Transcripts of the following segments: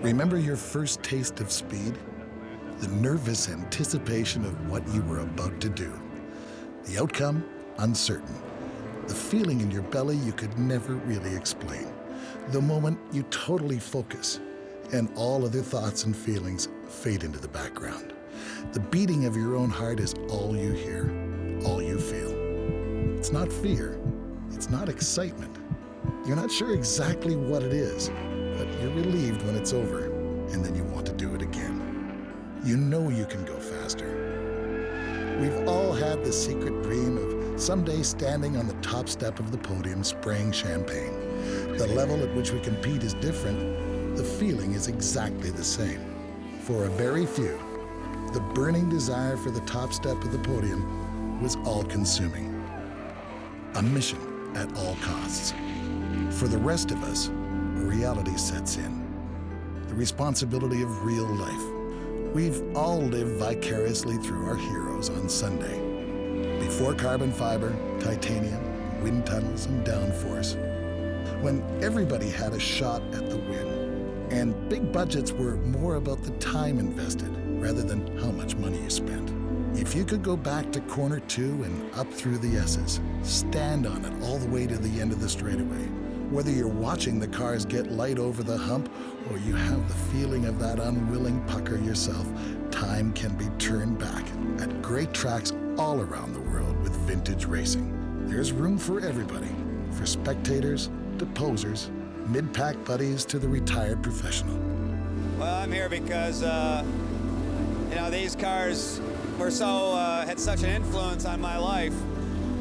Remember your first taste of speed? The nervous anticipation of what you were about to do. The outcome, uncertain. The feeling in your belly you could never really explain. The moment you totally focus and all other thoughts and feelings fade into the background. The beating of your own heart is all you hear, all you feel. It's not fear, it's not excitement. You're not sure exactly what it is, but you're relieved when it's over, and then you want to do it again. You know you can go faster. We've all had the secret dream of someday standing on the top step of the podium spraying champagne. The level at which we compete is different. The feeling is exactly the same. For a very few, the burning desire for the top step of the podium was all-consuming. A mission at all costs. For the rest of us, reality sets in. The responsibility of real life. We've all lived vicariously through our heroes on Sunday. Before carbon fiber, titanium, wind tunnels, and downforce. When everybody had a shot at the win. And big budgets were more about the time invested rather than how much money you spent. If you could go back to corner 2 and up through the S's, stand on it all the way to the end of the straightaway, whether you're watching the cars get light over the hump or you have the feeling of that unwilling pucker yourself, time can be turned back at great tracks all around the world with vintage racing. There's room for everybody, for spectators to posers, mid-pack buddies to the retired professional. Well, I'm here because, these cars were had such an influence on my life.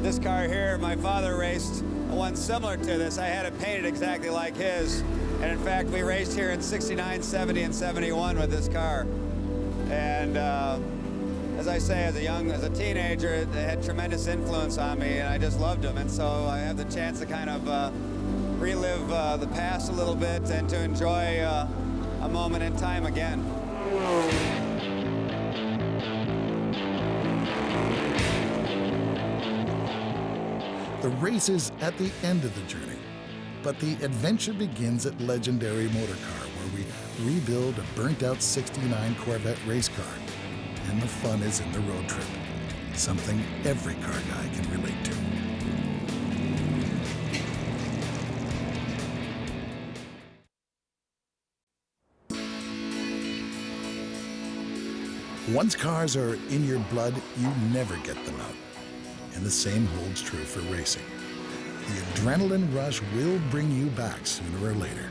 This car here, my father raced one similar to this. I had it painted exactly like his. And in fact, we raced here in 69, 70, and 71 with this car. And as I say, as a teenager, it had tremendous influence on me, and I just loved them. And so I have the chance to kind of relive the past a little bit and to enjoy a moment in time again. The race is at the end of the journey, but the adventure begins at legendary Motorcar, where we rebuild a burnt-out 69 Corvette race car. And the fun is in the road trip, something every car guy can relate to. Once cars are in your blood, you never get them out. And the same holds true for racing. The adrenaline rush will bring you back sooner or later.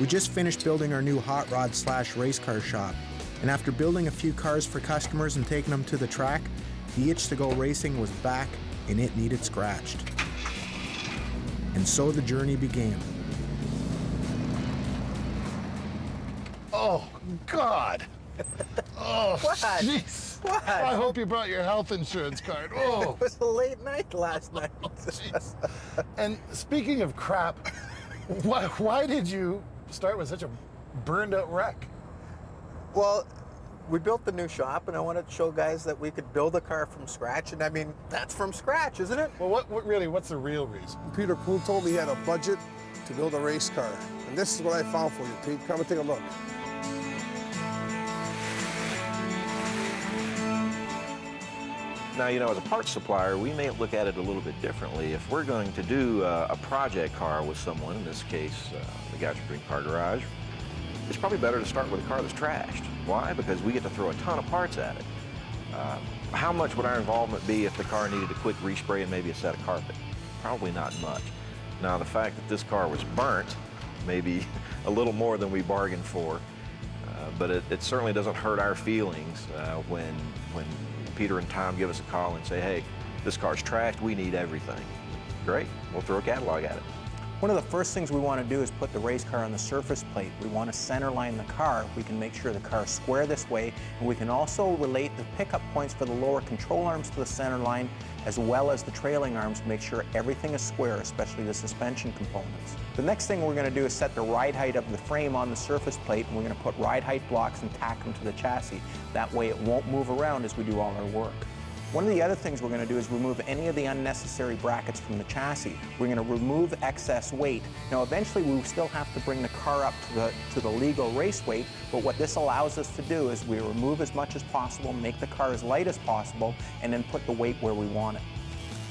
We just finished building our new hot rod / race car shop. And after building a few cars for customers and taking them to the track, the itch to go racing was back and it needed scratched. And so the journey began. Oh, God. Oh, What? jeez. What? I hope you brought your health insurance card. Oh, It was a late night last night. jeez. And speaking of crap, why did you start with such a burned-out wreck? Well, we built the new shop, and I wanted to show guys that we could build a car from scratch. And I mean, that's from scratch, isn't it? Well, what's the real reason? Peter Poole told me he had a budget to build a race car. And this is what I found for you, Pete. Come and take a look. Now, as a parts supplier, we may look at it a little bit differently. If we're going to do a project car with someone, in this case, the Gadget Dream Car Garage, it's probably better to start with a car that's trashed. Why? Because we get to throw a ton of parts at it. How much would our involvement be if the car needed a quick respray and maybe a set of carpet? Probably not much. Now, the fact that this car was burnt, maybe a little more than we bargained for, but it certainly doesn't hurt our feelings when Peter and Tom give us a call and say, hey, this car's trashed, we need everything. Great, we'll throw a catalog at it. One of the first things we want to do is put the race car on the surface plate. We want to centerline the car. We can make sure the car is square this way, and we can also relate the pickup points for the lower control arms to the center line, as well as the trailing arms to make sure everything is square, especially the suspension components. The next thing we're going to do is set the ride height of the frame on the surface plate, and we're going to put ride height blocks and tack them to the chassis. That way it won't move around as we do all our work. One of the other things we're going to do is remove any of the unnecessary brackets from the chassis. We're going to remove excess weight. Now eventually we still have to bring the car up to the legal race weight, but what this allows us to do is we remove as much as possible, make the car as light as possible, and then put the weight where we want it.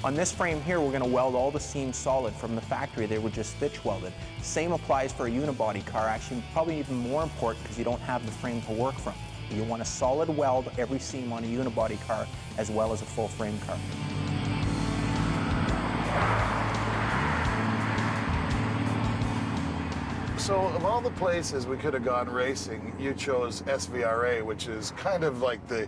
On this frame here, we're going to weld all the seams solid. From the factory, they were just stitch welded. Same applies for a unibody car, actually probably even more important because you don't have the frame to work from. You want to solid weld every seam on a unibody car as well as a full frame car. So of all the places we could have gone racing, you chose SVRA, which is kind of like the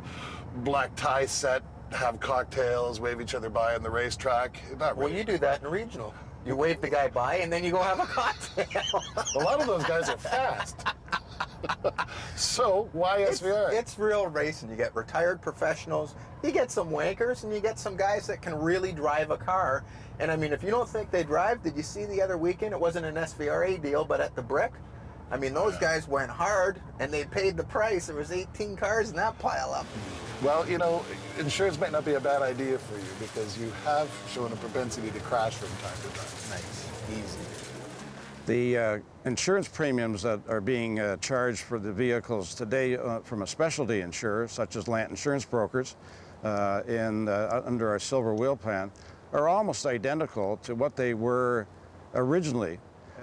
black tie set, have cocktails, wave each other by on the racetrack. Not really. Well, you do that in regional. You wave the guy by and then you go have a cocktail. A lot of those guys are fast. So why SVRA? It's real racing. You get retired professionals, you get some wankers, and you get some guys that can really drive a car. And I mean, if you don't think they drive, did you see the other weekend? It wasn't an SVRA deal, but at the Brick, I mean, those guys went hard and they paid the price. There was 18 cars in that pile up. Well, you know, insurance might not be a bad idea for you because you have shown a propensity to crash from time to time. Nice, easy. The insurance premiums that are being charged for the vehicles today from a specialty insurer, such as Lant Insurance Brokers, under our Silver Wheel plan, are almost identical to what they were originally.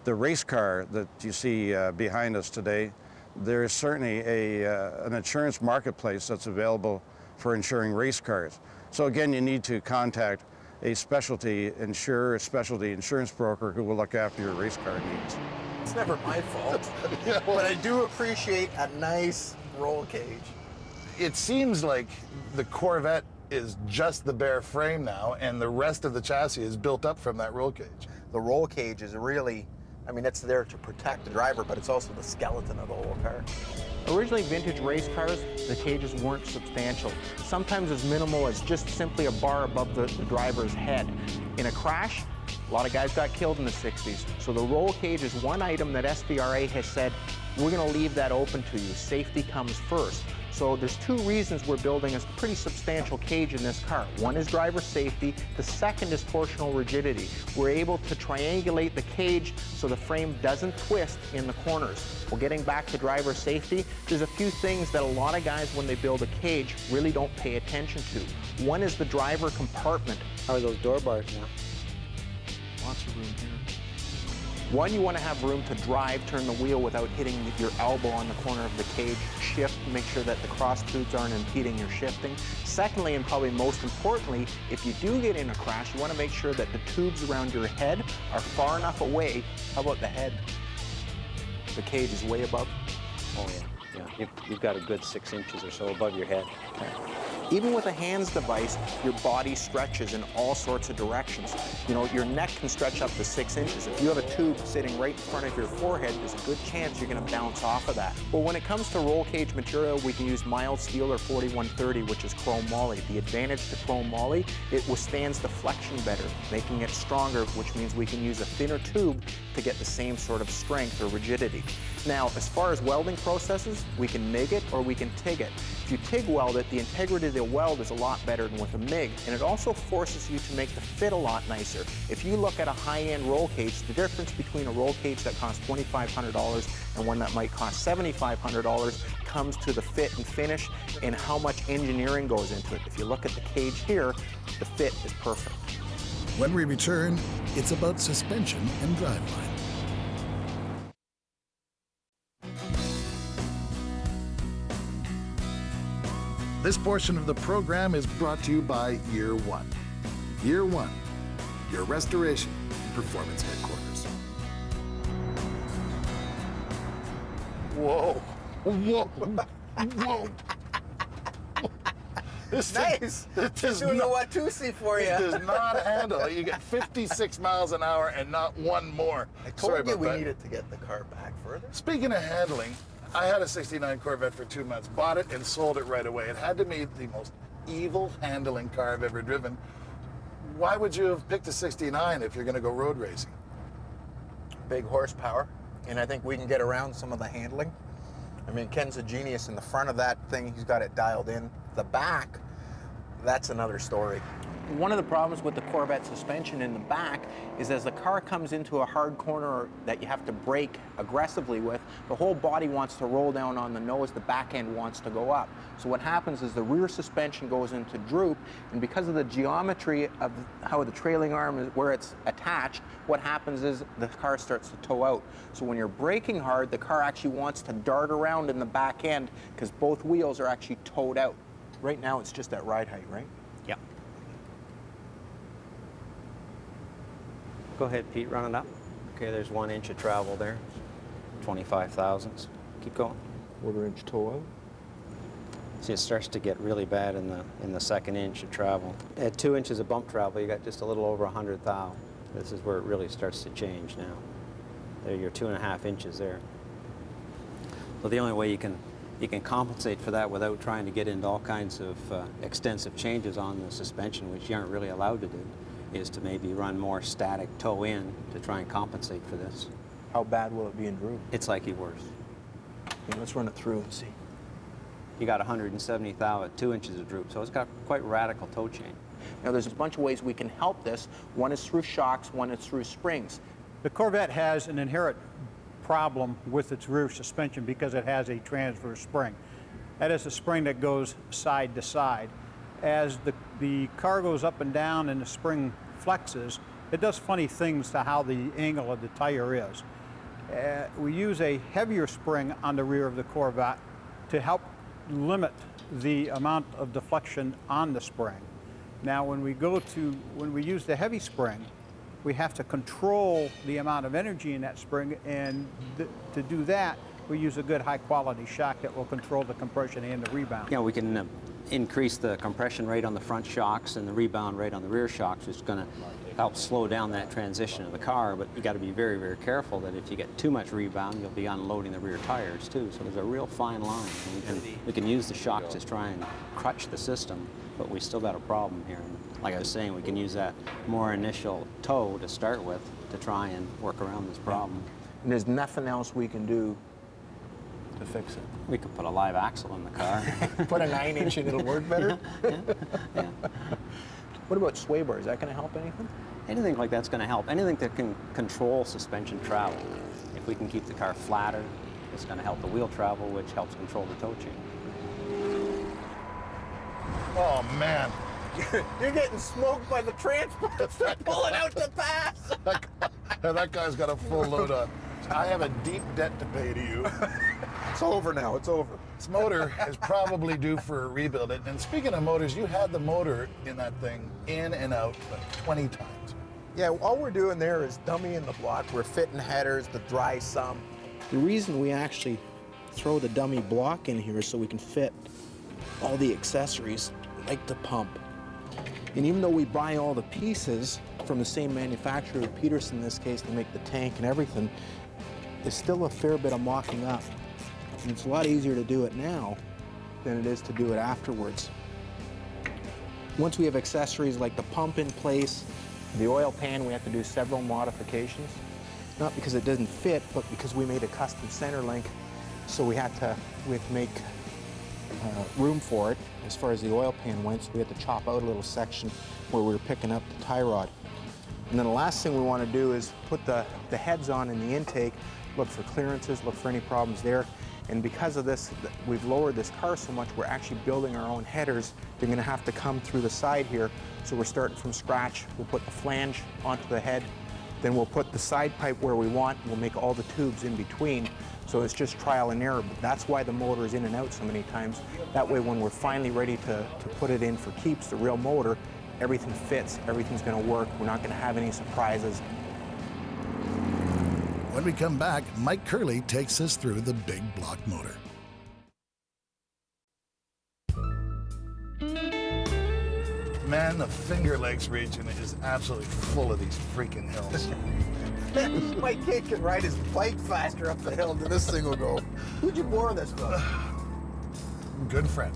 The race car that you see behind us today, there is certainly an insurance marketplace that's available for insuring race cars. So again, you need to contact a specialty insurer, a specialty insurance broker who will look after your race car needs. It's never my fault, but I do appreciate a nice roll cage. It seems like the Corvette is just the bare frame now, and the rest of the chassis is built up from that roll cage. The roll cage is really, I mean, it's there to protect the driver, but it's also the skeleton of the whole car. Originally, vintage race cars, the cages weren't substantial. Sometimes as minimal as just simply a bar above the driver's head. In a crash, a lot of guys got killed in the 60s. So the roll cage is one item that SVRA has said, we're going to leave that open to you. Safety comes first. So there's two reasons we're building a pretty substantial cage in this car. One is driver safety. The second is torsional rigidity. We're able to triangulate the cage so the frame doesn't twist in the corners. Well, getting back to driver safety, there's a few things that a lot of guys, when they build a cage, really don't pay attention to. One is the driver compartment. How are those door bars now? Lots of room here. One, you want to have room to drive, turn the wheel without hitting your elbow on the corner of the cage. Shift, make sure that the cross tubes aren't impeding your shifting. Secondly, and probably most importantly, if you do get in a crash, you want to make sure that the tubes around your head are far enough away. How about the head? The cage is way above. Oh yeah, yeah. You've got a good 6 inches or so above your head. Okay. Even with a hands device, your body stretches in all sorts of directions. You know, your neck can stretch up to 6 inches. If you have a tube sitting right in front of your forehead, there's a good chance you're going to bounce off of that. But when it comes to roll cage material, we can use mild steel or 4130, which is chrome moly. The advantage to chrome moly, it withstands deflection better, making it stronger, which means we can use a thinner tube to get the same sort of strength or rigidity. Now, as far as welding processes, we can MIG it or we can TIG it. If you TIG weld it, the integrity of the weld is a lot better than with a MIG, and it also forces you to make the fit a lot nicer. If you look at a high-end roll cage, the difference between a roll cage that costs $2,500 and one that might cost $7,500 comes to the fit and finish and how much engineering goes into it. If you look at the cage here, the fit is perfect. When we return, it's about suspension and driveline. This portion of the program is brought to you by Year One. Year One, your restoration and performance headquarters. Whoa. Whoa. Whoa. This Nice. does Doing the not, Watusi for you. it does not handle it. You get 56 miles an hour and not one more. I told Sorry you about we that. needed to get the car back further. Speaking of handling, I had a 69 Corvette for 2 months, bought it and sold it right away. It had to be the most evil handling car I've ever driven. Why would you have picked a 69 if you're going to go road racing? Big horsepower, and I think we can get around some of the handling. I mean, Ken's a genius in the front of that thing. He's got it dialed in. The back, that's another story. One of the problems with the Corvette suspension in the back is as the car comes into a hard corner that you have to brake aggressively with, the whole body wants to roll down on the nose, the back end wants to go up. So what happens is the rear suspension goes into droop, and because of the geometry of how the trailing arm is, where it's attached, what happens is the car starts to toe out. So when you're braking hard, the car actually wants to dart around in the back end because both wheels are actually towed out. Right now it's just at ride height, right? Yeah. Go ahead, Pete, run it up. Okay, there's 1 inch of travel there, 25 thousandths. Keep going. 1/4 inch toe out. See, it starts to get really bad in the 2nd inch of travel. At 2 inches of bump travel, you got just a little over 100 thou. This is where it really starts to change now. There, you're 2.5 inches there. So the only way you can compensate for that without trying to get into all kinds of extensive changes on the suspension, which you aren't really allowed to do, is to maybe run more static toe in to try and compensate for this. How bad will it be in droop? It's likely worse. Okay, let's run it through and see. You got 170 thou at 2 inches of droop, so it's got quite radical toe change. Now there's a bunch of ways we can help this. One is through shocks, one is through springs. The Corvette has an inherent problem with its rear suspension because it has a transverse spring. That is a spring that goes side to side. As the car goes up and down and the spring flexes, it does funny things to how the angle of the tire is. We use a heavier spring on the rear of the Corvette to help limit the amount of deflection on the spring. Now when we use the heavy spring, we have to control the amount of energy in that spring, and to do that, we use a good high quality shock that will control the compression and the rebound. Yeah, we can increase the compression rate on the front shocks and the rebound rate on the rear shocks, which is going to help slow down that transition of the car, but you got to be very, very careful that if you get too much rebound, you'll be unloading the rear tires too. So there's a real fine line. We can use the shocks to try and crutch the system, but we still got a problem here. And like I was saying, we can use that more initial toe to start with to try and work around this problem. And there's nothing else we can do to fix it. We could put a live axle in the car. Put a 9 inch and it'll work better? Yeah. What about sway bar? Is that going to help anything? Anything like that's going to help. Anything that can control suspension travel. If we can keep the car flatter, it's going to help the wheel travel, which helps control the toe change. Oh, man. You're getting smoked by the transport. Pulling out to pass. That guy's got a full load on. I have a deep debt to pay to you. It's over now, it's over. This motor is probably due for a rebuild. And speaking of motors, you had the motor in that thing in and out like 20 times. Yeah, all we're doing there is dummying the block. We're fitting headers, the dry sump. The reason we actually throw the dummy block in here is so we can fit all the accessories, like the pump. And even though we buy all the pieces from the same manufacturer, Peterson in this case, to make the tank and everything, there's still a fair bit of mocking up. And it's a lot easier to do it now than it is to do it afterwards. Once we have accessories like the pump in place, the oil pan, we have to do several modifications. Not because it doesn't fit, but because we made a custom center link, so we had to make room for it as far as the oil pan went, so we had to chop out a little section where we were picking up the tie rod. And then the last thing we want to do is put the heads on in the intake, look for clearances, look for any problems there. And because of this, we've lowered this car so much, we're actually building our own headers. They're going to have to come through the side here, so we're starting from scratch. We'll put the flange onto the head, then we'll put the side pipe where we want, we'll make all the tubes in between. So it's just trial and error, but that's why the motor is in and out so many times. That way when we're finally ready to put it in for keeps, the real motor, everything fits, everything's going to work, we're not going to have any surprises. When we come back, Mike Curley takes us through the big block motor. Man, the Finger Lakes region is absolutely full of these freaking hills. My kid can ride his bike faster up the hill than this thing will go. Who'd you borrow this from? Good friend.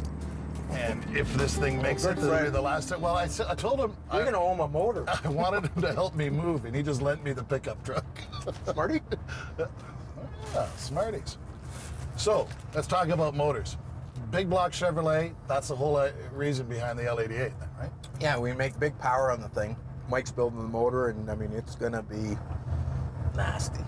And if this thing makes it to the last time, well, I told him You're going to own a motor. I wanted him to help me move, and he just lent me the pickup truck. Smarty? Smarties. So let's talk about motors. big block Chevrolet, that's the whole reason behind the L88 then, right? Yeah, we make big power on the thing. Mike's building the motor, and I mean, it's gonna be nasty.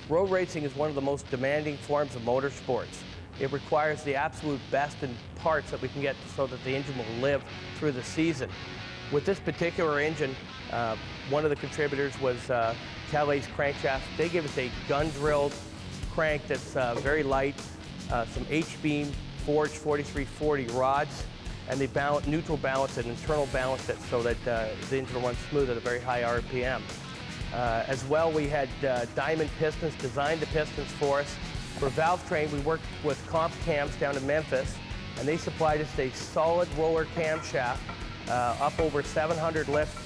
Road racing is one of the most demanding forms of motorsports. It requires the absolute best in parts that we can get so that the engine will live through the season. With this particular engine, one of the contributors was Calais crankshaft. They give us a gun-drilled crank that's very light, some H-beam forged 4340 rods, and they neutral balance and internal balance it so that the engine will run smooth at a very high RPM. As well, we had diamond pistons, designed the pistons for us. For Drivetrain, we worked with Comp Cams down in Memphis, and they supplied us a solid roller camshaft, up over 700 lift,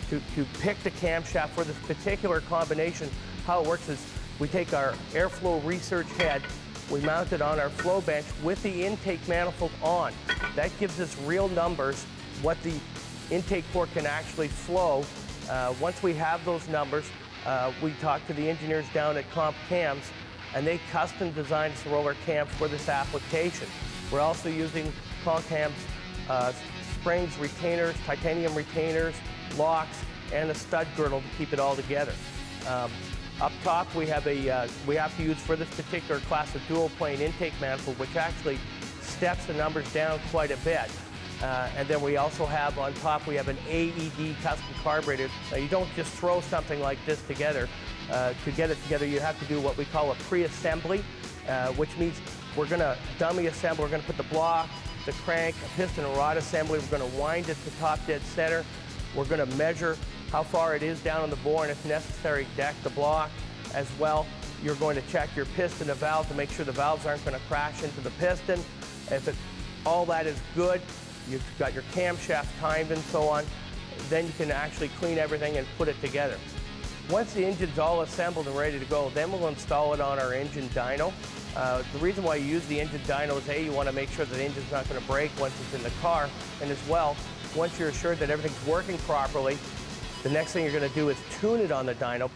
to pick the camshaft for this particular combination. How it works is we take our airflow research head, we mount it on our flow bench with the intake manifold on. That gives us real numbers, what the intake port can actually flow. Once we have those numbers, we talk to the engineers down at Comp Cams, and they custom designed this roller cam for this application. We're also using Comp Cams springs, retainers, titanium retainers, locks, and a stud girdle to keep it all together. Up top, we have to use for this particular class of dual plane intake manifold, which actually steps the numbers down quite a bit. And then we also have on top, we have an AED custom carburetor. Now, you don't just throw something like this together. To get it together, you have to do what we call a pre-assembly, which means we're going to dummy assemble. We're going to put the block, the crank, a piston and rod assembly. We're going to wind it to top dead center. We're going to measure how far it is down on the bore, and if necessary, deck the block. As well, you're going to check your piston and valve to make sure the valves aren't going to crash into the piston. If all that is good, you've got your camshaft timed and so on, then you can actually clean everything and put it together. Once the engine's all assembled and ready to go, then we'll install it on our engine dyno. The reason why you use the engine dyno is, A, you want to make sure that the engine's not going to break once it's in the car, and as well, once you're assured that everything's working properly, the next thing you're going to do is tune it on the dyno.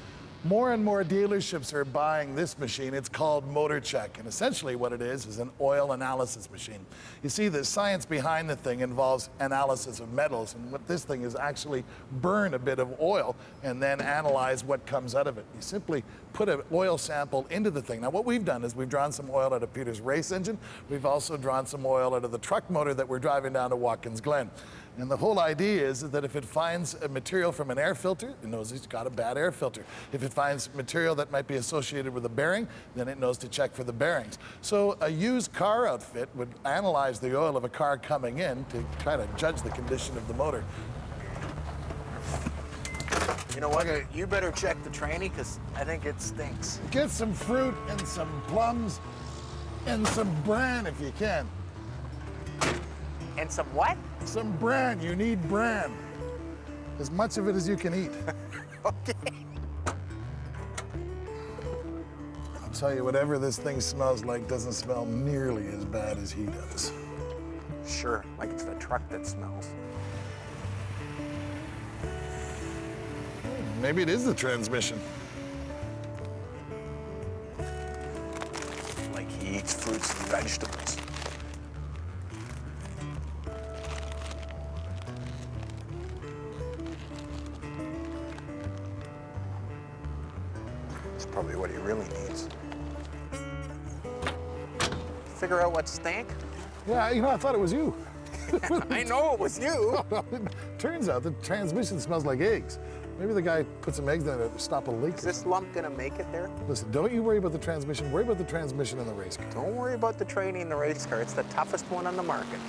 More and more dealerships are buying this machine. It's called MotorCheck, and essentially what it is an oil analysis machine. You see, the science behind the thing involves analysis of metals, and what this thing is actually burn a bit of oil and then analyze what comes out of it. You simply put an oil sample into the thing. Now, what we've done is we've drawn some oil out of Peter's race engine. We've also drawn some oil out of the truck motor that we're driving down to Watkins Glen. And the whole idea is that if it finds a material from an air filter, it knows it's got a bad air filter. If it finds material that might be associated with a bearing, then it knows to check for the bearings. So a used car outfit would analyze the oil of a car coming in to try to judge the condition of the motor. You know what? Okay. You better check the tranny, because I think it stinks. Get some fruit and some plums and some bran if you can. And some what? Some bran. You need bran. As much of it as you can eat. Okay. I'll tell you, whatever this thing smells like doesn't smell nearly as bad as he does. Sure, like it's the truck that smells. Maybe it is the transmission. Like he eats fruits and vegetables. Probably what he really needs. Figure out what stank? Yeah, you know, I thought it was you. I know it was you. Turns out the transmission smells like eggs. Maybe the guy put some eggs in there to stop a leak. Is this lump gonna make it there? Listen, don't you worry about the transmission. Worry about the transmission in the race car. Don't worry about the training in the race car. It's the toughest one on the market.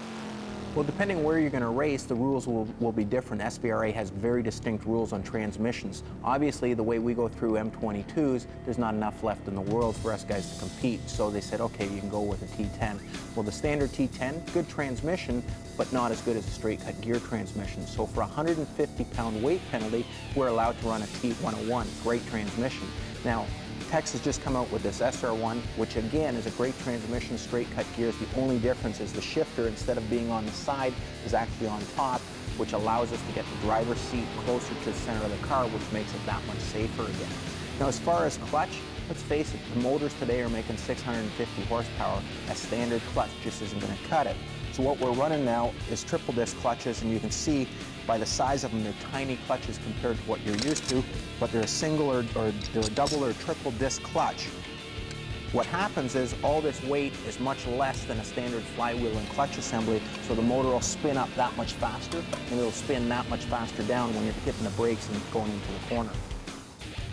Well, depending where you're going to race, the rules will be different. SVRA has very distinct rules on transmissions. Obviously, the way we go through M22s, there's not enough left in the world for us guys to compete. So they said, okay, you can go with a T10. Well, the standard T10, good transmission, but not as good as a straight cut gear transmission. So for a 150-pound weight penalty, we're allowed to run a T101, great transmission. Now, Texas just come out with this SR1, which again is a great transmission, straight cut gears. The only difference is the shifter, instead of being on the side, is actually on top, which allows us to get the driver's seat closer to the center of the car, which makes it that much safer again. Now, as far as clutch, let's face it, the motors today are making 650 horsepower. A standard clutch just isn't going to cut it. So what we're running now is triple disc clutches, and you can see by the size of them, they're tiny clutches compared to what you're used to, but they're a single or they're a double or triple disc clutch. What happens is all this weight is much less than a standard flywheel and clutch assembly, so the motor will spin up that much faster, and it'll spin that much faster down when you're hitting the brakes and going into the corner.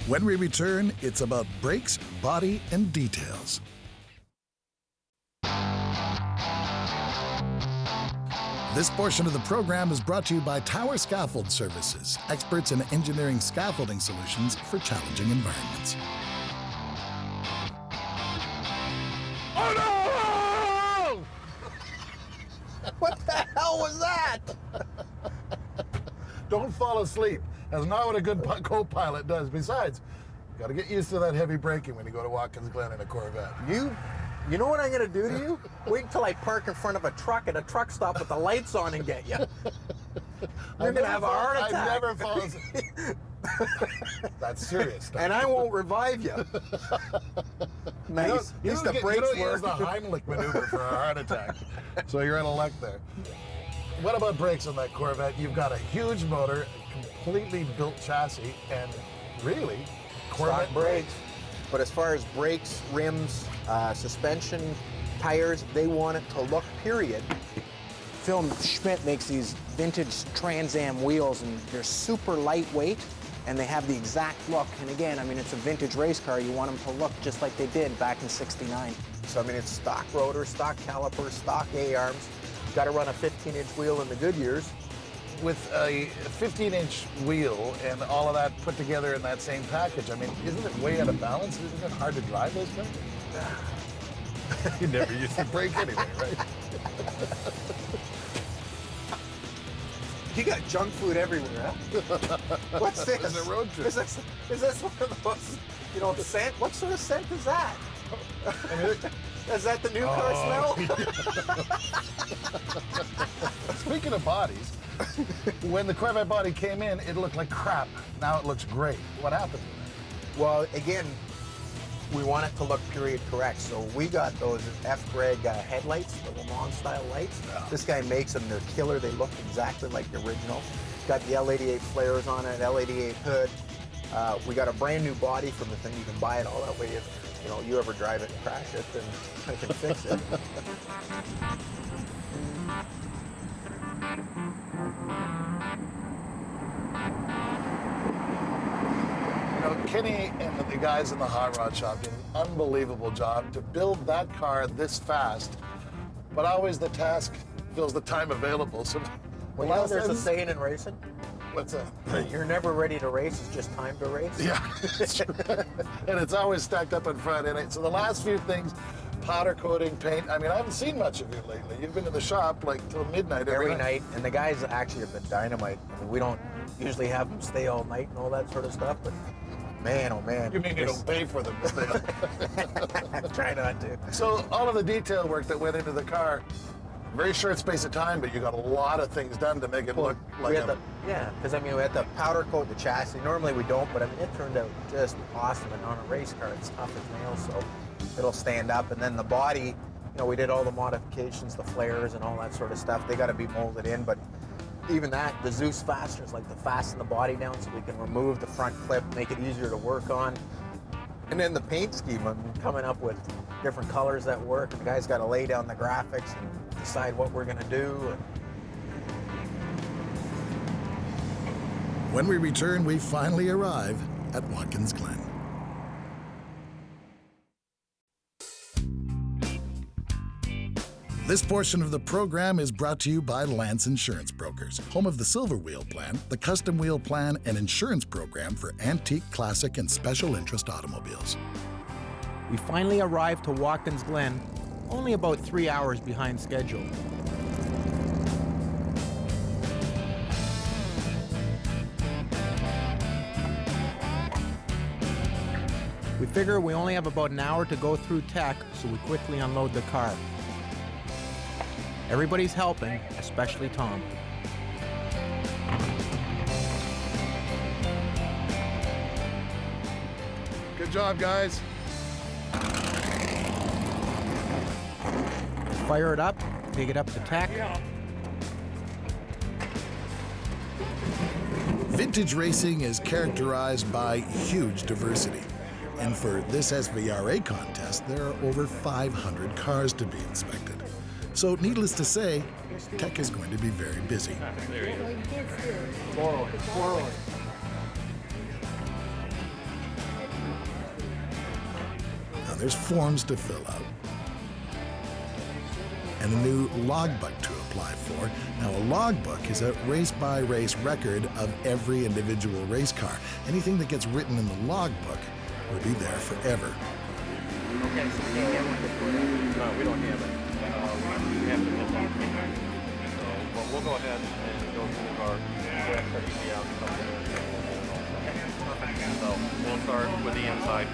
When we return, it's about brakes, body, and details. This portion of the program is brought to you by Tower Scaffold Services, experts in engineering scaffolding solutions for challenging environments. Oh no! What the hell was that? Don't fall asleep. That's not what a good co-pilot does. Besides, you got to get used to that heavy braking when you go to Watkins Glen in a Corvette. You know what I'm gonna do to you? Wait until I park in front of a truck at a truck stop with the lights on and get you. You're gonna have a heart attack. I've never fallen asleep. That's serious stuff. And I won't revive you. Nice. You Use don't the brakes use work. the Heimlich maneuver for a heart attack. So you're in a luck there. What about brakes on that Corvette? You've got a huge motor, a completely built chassis, and really, Corvette Stock brakes. But as far as brakes, rims, suspension, tires, they want it to look, period. Phil Schmidt makes these vintage Trans Am wheels, and they're super lightweight, and they have the exact look. And again, I mean, it's a vintage race car. You want them to look just like they did back in '69. So, I mean, it's stock rotor, stock caliper, stock A-arms. Got to run a 15-inch wheel in the good years. with a 15-inch wheel and all of that put together in that same package, I mean, isn't it way out of balance? Isn't it hard to drive those cars? You never used to brake anyway, right? You got junk food everywhere, huh? What's this? It's a road trip. Is this one of those, you know, scent? What sort of scent is that? I mean, is that the new car smell? Speaking of bodies, when the Corvette body came in, it looked like crap. Now it looks great. What happened? Well, again, we want it to look period correct. So we got those F-Greg headlights, the Le Mans style lights. Yeah. This guy makes them. They're killer. They look exactly like the original. Got the L88 flares on it, L88 hood. We got a brand new body from the thing. You can buy it all that way. If you know you ever drive it and crash it, then I can fix it. Kenny and the guys in the hot rod shop did an unbelievable job to build that car this fast, but always the task fills the time available. So, well, you know, there's a saying in racing. What's that? You're never ready to race, it's just time to race. Yeah, and it's always stacked up in front. And so the last few things, powder coating, paint. I mean, I haven't seen much of you lately. You've been in the shop like till midnight every night. And the guys actually have been dynamite. I mean, we don't usually have them stay all night and all that sort of stuff, but man, oh man. You mean you don't pay for them to stay up? Try not to. So all of the detail work that went into the car, very short space of time, but you got a lot of things done to make it look like yeah, because I mean, we had to powder coat the chassis. Normally we don't, but I mean, it turned out just awesome. And on a race car, it's tough as nails, so it'll stand up. And then the body, you know, we did all the modifications, the flares and all that sort of stuff. They got to be molded in, but even that, the Zeus fasteners, like to fasten the body down so we can remove the front clip, make it easier to work on. And then the paint scheme, I'm coming up with different colors that work. And the guys got to lay down the graphics and decide what we're going to do. When we return, we finally arrive at Watkins Glen. This portion of the program is brought to you by Lance Insurance Brokers, home of the Silver Wheel Plan, the Custom Wheel Plan, and insurance program for antique, classic, and special interest automobiles. We finally arrived to Watkins Glen, only about 3 hours behind schedule. We figure we only have about an hour to go through tech, so we quickly unload the car. Everybody's helping, especially Tom. Good job, guys. Fire it up, take it up to tech. Vintage racing is characterized by huge diversity. And for this SVRA contest, there are over 500 cars to be inspected. So needless to say, tech is going to be very busy. Now there's forms to fill out and a new logbook to apply for. Now a logbook is a race-by-race record of every individual race car. Anything that gets written in the logbook will be there forever. Okay, so we can't get one before that. No, we don't have it. We have to get that. So, well, we'll go ahead and go through the car. So we'll start with the inside.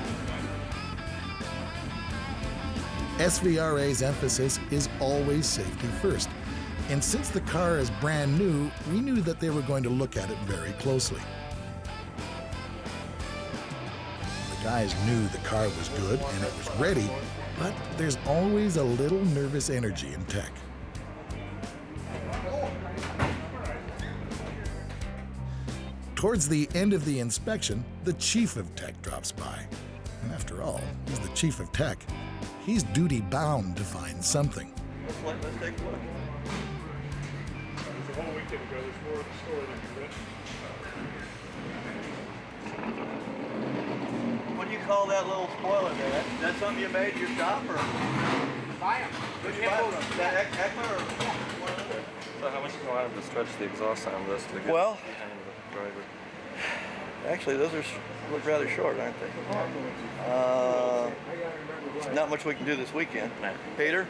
SVRA's emphasis is always safety first. And since the car is brand new, we knew that they were going to look at it very closely. The guys knew the car was good and it was ready, but there's always a little nervous energy in tech. Towards the end of the inspection, the chief of tech drops by. And after all, he's the chief of tech. He's duty-bound to find something. Let's take a look. There's a whole weekend ago, there's more of the story than What do you call that little spoiler there? That's something you made your shop or? Buy them. Did you buy them? Is that Heckler or one of them? So how much do you want him to stretch the exhaust on this to get Well, behind the driver? actually, those are look rather short, aren't they? Not much we can do this weekend. Peter,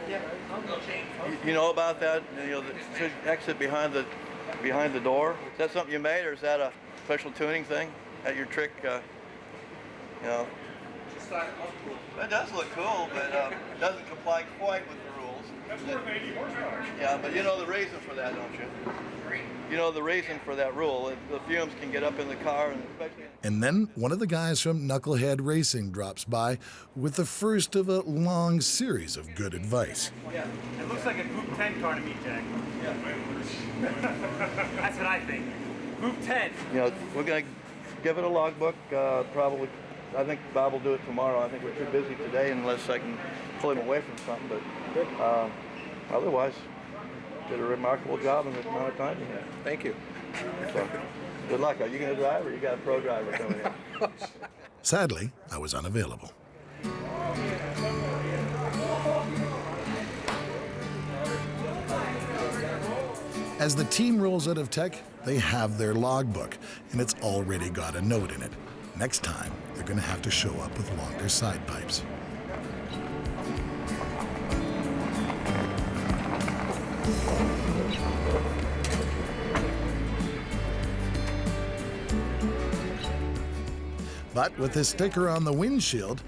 you know about that? You know, the exit behind the door. Is that something you made, or is that a special tuning thing? At your trick? You know. It does look cool, but doesn't comply quite with the rules. That's worth 80 horsepower. Yeah, but you know the reason for that, don't you? You know the reason for that rule. The fumes can get up in the car, and especially. And then one of the guys from Knucklehead Racing drops by with the first of a long series of good advice. Yeah, it looks like a Group 10 car to me, Jack. Yeah. That's what I think. Group 10. You know, we're going to give it a logbook, probably. I think Bob will do it tomorrow. I think we're too busy today unless I can pull him away from something. But otherwise, did a remarkable job in this amount of time. Thank you. So, good luck. Are you going to drive, or you got a pro driver coming in? Sadly, I was unavailable. As the team rolls out of tech, they have their logbook, and it's already got a note in it. Next time, they're going to have to show up with longer side pipes. But with this sticker on the windshield,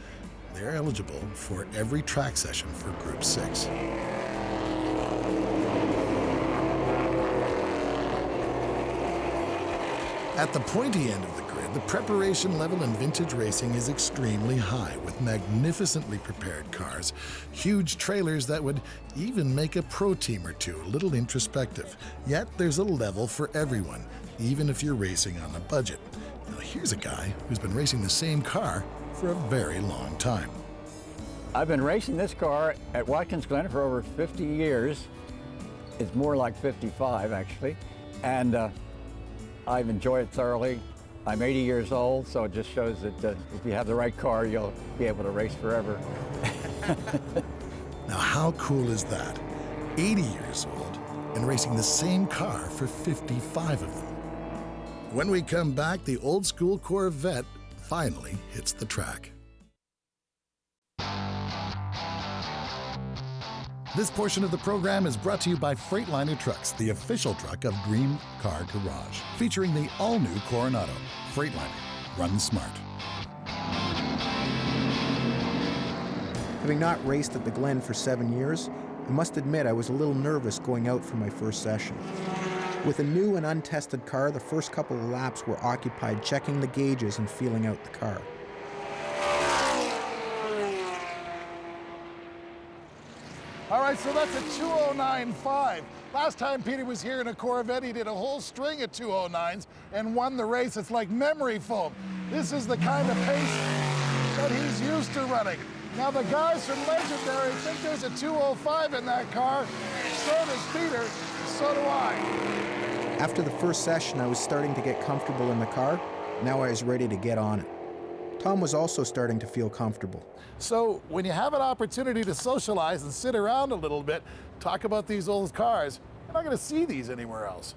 they're eligible for every track session for Group 6. At the pointy end of the grid, the preparation level in vintage racing is extremely high, with magnificently prepared cars, huge trailers that would even make a pro team or two a little introspective. Yet there's a level for everyone, even if you're racing on a budget. Now here's a guy who's been racing the same car for a very long time. I've been racing this car at Watkins Glen for over 50 years. It's more like 55, actually. And I've enjoyed it thoroughly. I'm 80 years old, so it just shows that if you have the right car, you'll be able to race forever. Now, how cool is that? 80 years old and racing the same car for 55 of them. When we come back, the old school Corvette finally hits the track. This portion of the program is brought to you by Freightliner Trucks, the official truck of Dream Car Garage, featuring the all-new Coronado. Freightliner, run smart. Having not raced at the Glen for 7 years, I must admit I was a little nervous going out for my first session. With a new and untested car, the first couple of laps were occupied checking the gauges and feeling out the car. right, so that's a 209.5. Last time Peter was here in a Corvette, he did a whole string of 209s and won the race. It's like memory foam. This is the kind of pace that he's used to running. Now the guys from Legendary think there's a 205 in that car. So does Peter, so do I. After the first session, I was starting to get comfortable in the car. Now I was ready to get on it. Tom was also starting to feel comfortable. So when you have an opportunity to socialize and sit around a little bit, talk about these old cars, you're not going to see these anywhere else.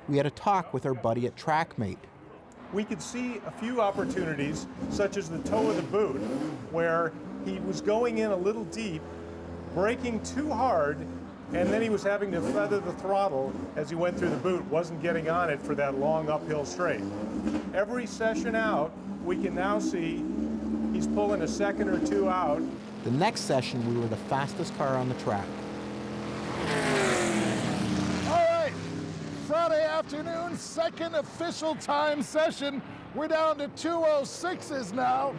We had a talk with our buddy at TrackMate. We could see a few opportunities, such as the toe of the boot, where he was going in a little deep, braking too hard, and then he was having to feather the throttle as he went through the boot, wasn't getting on it for that long uphill straight. Every session out, we can now see he's pulling a second or two out. The next session, we were the fastest car on the track. All right, Friday afternoon, second official time session. We're down to 206s now.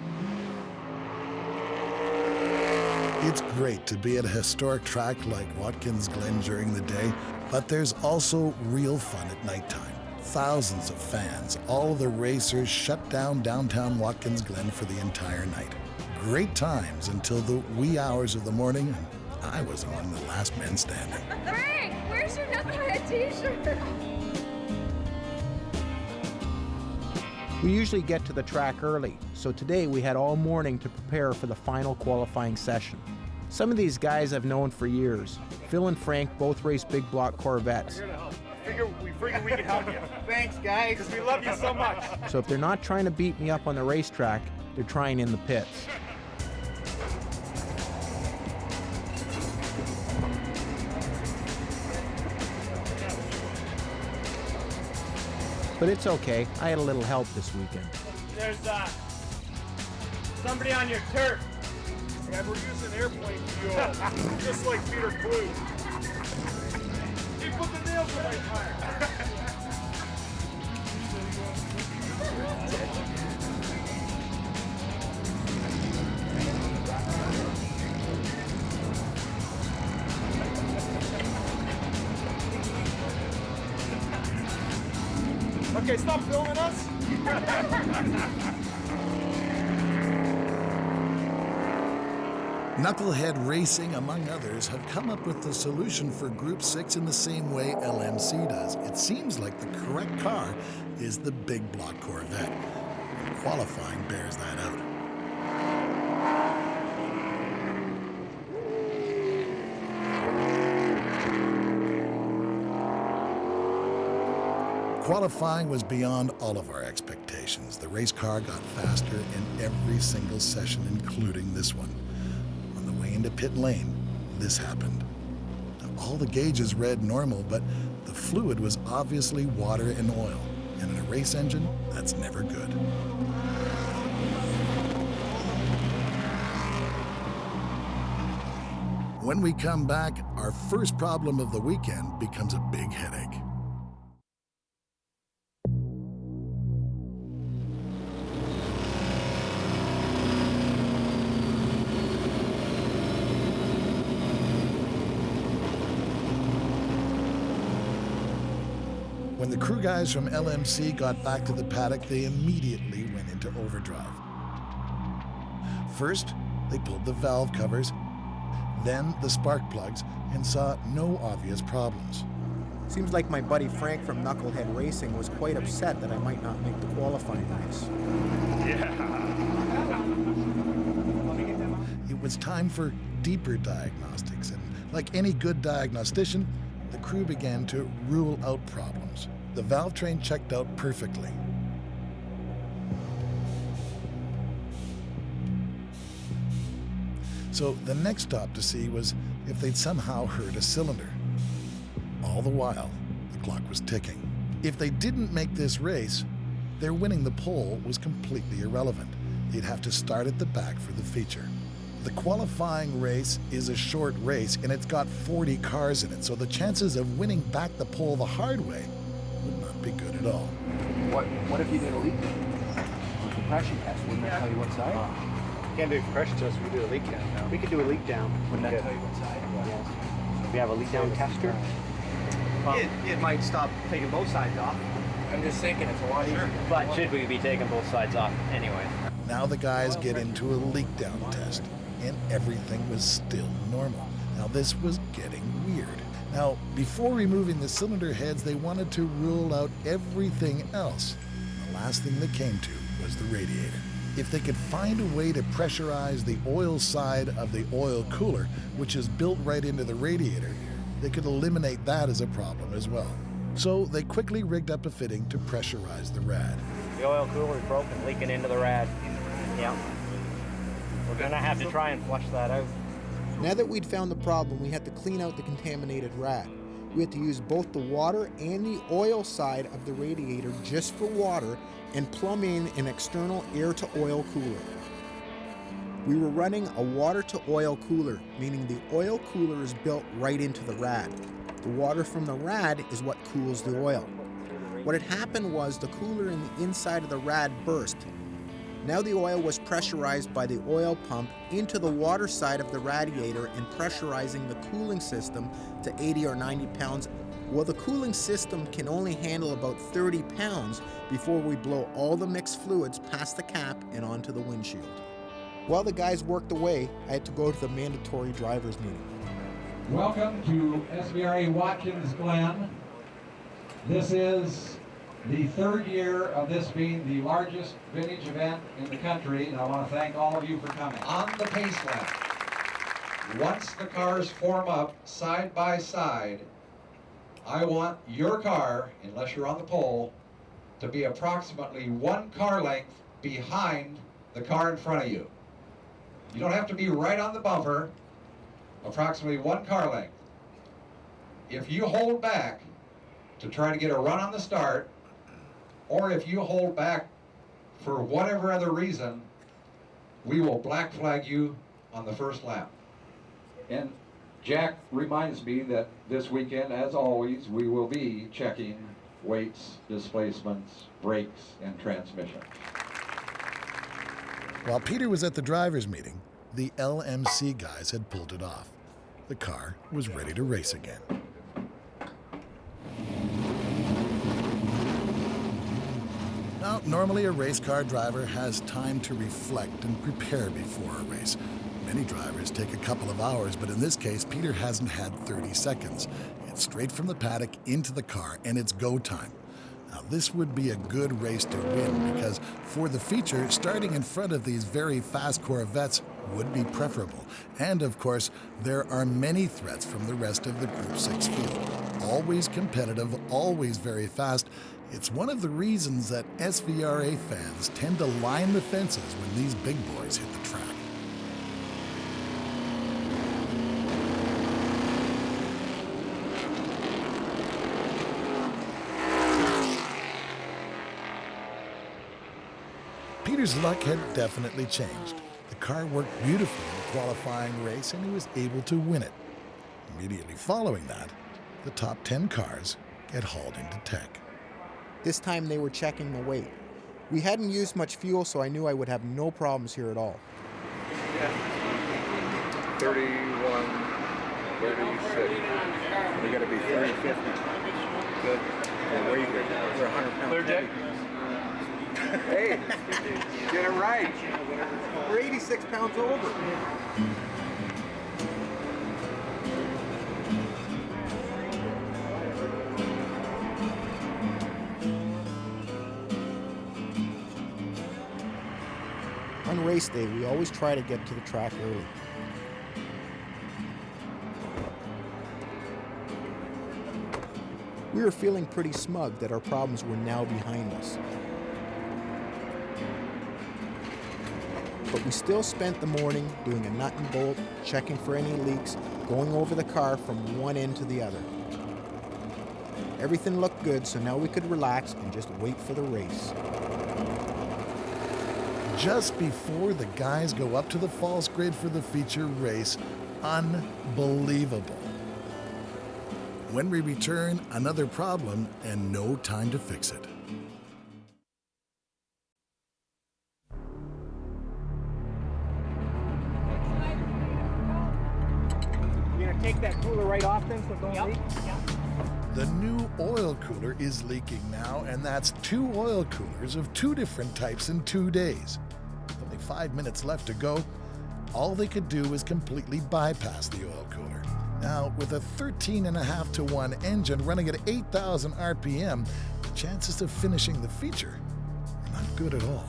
It's great to be at a historic track like Watkins Glen during the day, but there's also real fun at nighttime. Thousands of fans, all the racers shut down downtown Watkins Glen for the entire night. Great times until the wee hours of the morning, and I was among the last men standing. Frank, where's your Knucklehead t-shirt? We usually get to the track early, so today we had all morning to prepare for the final qualifying session. Some of these guys I've known for years. Phil and Frank both race big block Corvettes. We figured we could help you. Thanks, guys. Because we love you so much. So if they're not trying to beat me up on the racetrack, they're trying in the pits. But it's okay, I had a little help this weekend. There's somebody on your turf. Yeah, we're using airplane fuel, just like Peter Clue. He put the nails in my tire. Okay, stop filming us. Knucklehead Racing, among others, have come up with the solution for Group 6 in the same way LMC does. It seems like the correct car is the big block Corvette. Qualifying bears that out. Qualifying was beyond all of our expectations. The race car got faster in every single session, including this one. On the way into pit lane, this happened. Now, all the gauges read normal, but the fluid was obviously water and oil. And in a race engine, that's never good. When we come back, our first problem of the weekend becomes a big headache. When the crew guys from LMC got back to the paddock, they immediately went into overdrive. First, they pulled the valve covers, then the spark plugs, and saw no obvious problems. Seems like my buddy Frank from Knucklehead Racing was quite upset that I might not make the qualifying race. Yeah. It was time for deeper diagnostics, and like any good diagnostician, the crew began to rule out problems. The valve train checked out perfectly. So the next stop to see was if they'd somehow heard a cylinder. All the while, the clock was ticking. If they didn't make this race, their winning the pole was completely irrelevant. They'd have to start at the back for the feature. The qualifying race is a short race, and it's got 40 cars in it, so the chances of winning back the pole the hard way would not be good at all. What if you did a leak compression test? Wouldn't it tell you what side? Can't do pressure test, we do a leak down now. We could do a leak down. Wouldn't that tell you what side it was? Yes. We have a leak down tester. Well, it might stop taking both sides off. I'm just thinking it's a lot easier. But should we be taking both sides off anyway? Now the guys get into a leak down test, and everything was still normal. Now this was getting weird. Now, before removing the cylinder heads, they wanted to rule out everything else. The last thing they came to was the radiator. If they could find a way to pressurize the oil side of the oil cooler, which is built right into the radiator, they could eliminate that as a problem as well. So they quickly rigged up a fitting to pressurize the rad. The oil cooler is broken, leaking into the rad. Yeah. We're gonna have to try and flush that out. Now that we'd found the problem, we had to clean out the contaminated rad. We had to use both the water and the oil side of the radiator just for water and plumb in an external air-to-oil cooler. We were running a water-to-oil cooler, meaning the oil cooler is built right into the rad. The water from the rad is what cools the oil. What had happened was the cooler in the inside of the rad burst. Now the oil was pressurized by the oil pump into the water side of the radiator and pressurizing the cooling system to 80 or 90 pounds. Well, the cooling system can only handle about 30 pounds before we blow all the mixed fluids past the cap and onto the windshield. While the guys worked away, I had to go to the mandatory driver's meeting. Welcome to SVRA Watkins Glen. This is the third year of this being the largest vintage event in the country, and I want to thank all of you for coming. On the pace lap, once the cars form up side by side, I want your car, unless you're on the pole, to be approximately 1 car length behind the car in front of you. You don't have to be right on the bumper, approximately 1 car length. If you hold back to try to get a run on the start, or if you hold back for whatever other reason, we will black flag you on the first lap. And Jack reminds me that this weekend, as always, we will be checking weights, displacements, brakes, and transmission. While Peter was at the driver's meeting, the LMC guys had pulled it off. The car was ready to race again. Now, normally a race car driver has time to reflect and prepare before a race. Many drivers take a couple of hours, but in this case, Peter hasn't had 30 seconds. It's straight from the paddock into the car, and it's go time. Now, this would be a good race to win because for the feature, starting in front of these very fast Corvettes would be preferable. And of course, there are many threats from the rest of the Group 6 field. Always competitive, always very fast. It's one of the reasons that SVRA fans tend to line the fences when these big boys hit the track. Peter's luck had definitely changed. The car worked beautifully in the qualifying race and he was able to win it. Immediately following that, the top 10 cars get hauled into tech. This time they were checking the weight. We hadn't used much fuel, so I knew I would have no problems here at all. 31, 36. We got to be 350. Good. And where you good? We're 100 pounds. Clear, Jay? Hey, get it right. We're 86 pounds over. On race day, we always try to get to the track early. We were feeling pretty smug that our problems were now behind us. But we still spent the morning doing a nut and bolt, checking for any leaks, going over the car from one end to the other. Everything looked good, so now we could relax and just wait for the race. Just before the guys go up to the false grid for the feature race, unbelievable. When we return, another problem and no time to fix it. take that cooler right off then so it don't leak? The new oil cooler is leaking now, and that's 2 oil coolers of 2 different types in 2 days. With only 5 minutes left to go, all they could do was completely bypass the oil cooler. Now, with a 13.5 to 1 engine running at 8,000 RPM, the chances of finishing the feature are not good at all.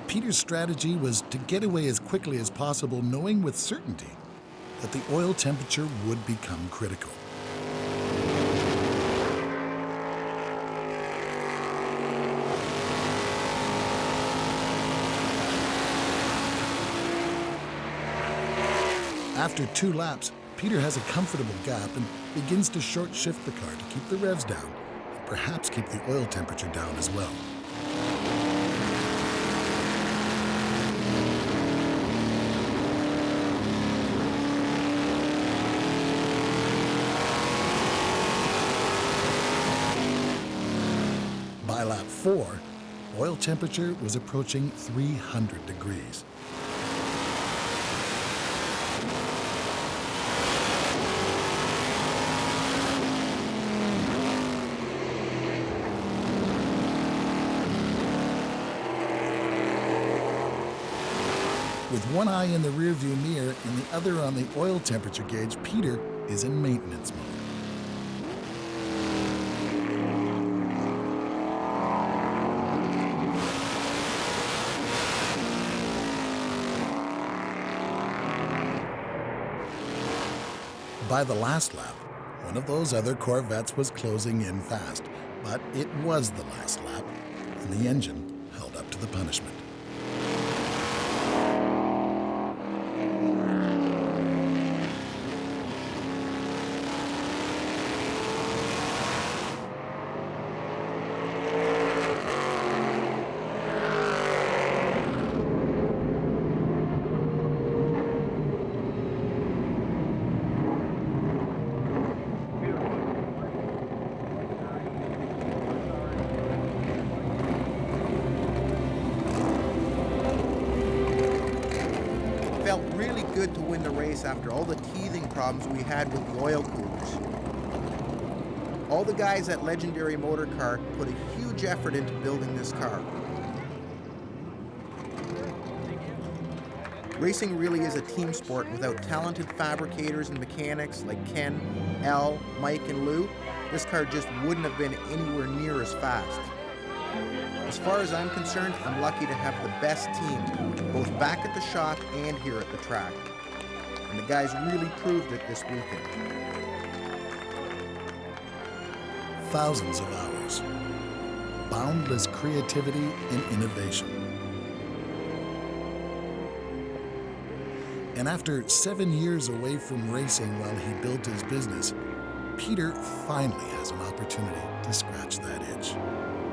Peter's strategy was to get away as quickly as possible, knowing with certainty that the oil temperature would become critical. After 2 laps, Peter has a comfortable gap and begins to short shift the car to keep the revs down and perhaps keep the oil temperature down as well. By lap 4, oil temperature was approaching 300 degrees. With one eye in the rearview mirror and the other on the oil temperature gauge, Peter is in maintenance mode. By the last lap, one of those other Corvettes was closing in fast, but it was the last lap, and the engine held up to the punishment. Felt really good to win the race after all the teething problems we had with the oil coolers. All the guys at Legendary Motorcar put a huge effort into building this car. Racing really is a team sport. Without talented fabricators and mechanics like Ken, Al, Mike, and Lou, this car just wouldn't have been anywhere near as fast. As far as I'm concerned, I'm lucky to have the best team, both back at the shop and here at the track. And the guys really proved it this weekend. Thousands of hours, boundless creativity and innovation. And after 7 years away from racing while he built his business, Peter finally has an opportunity to scratch that itch.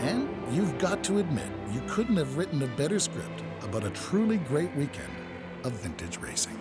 And you've got to admit, you couldn't have written a better script about a truly great weekend of vintage racing.